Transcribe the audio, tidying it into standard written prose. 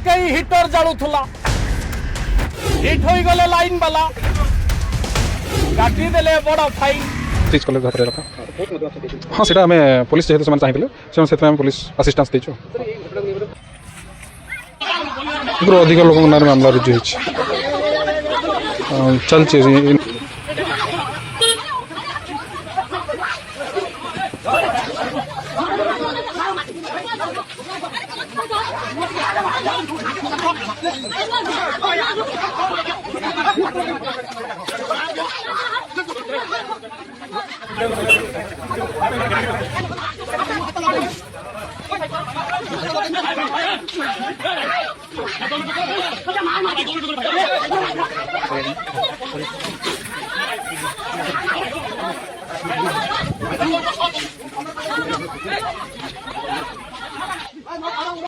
कई heater जालुला hit हो गले लाइन वाला काटी देले बड़ फाइन सीज कले घर रखा हाँ सीटा आम पुलिस जेहतु से चाहिए से पुलिस असिस्टेंस देचु अधिक लोक ना मामला रुजु चलती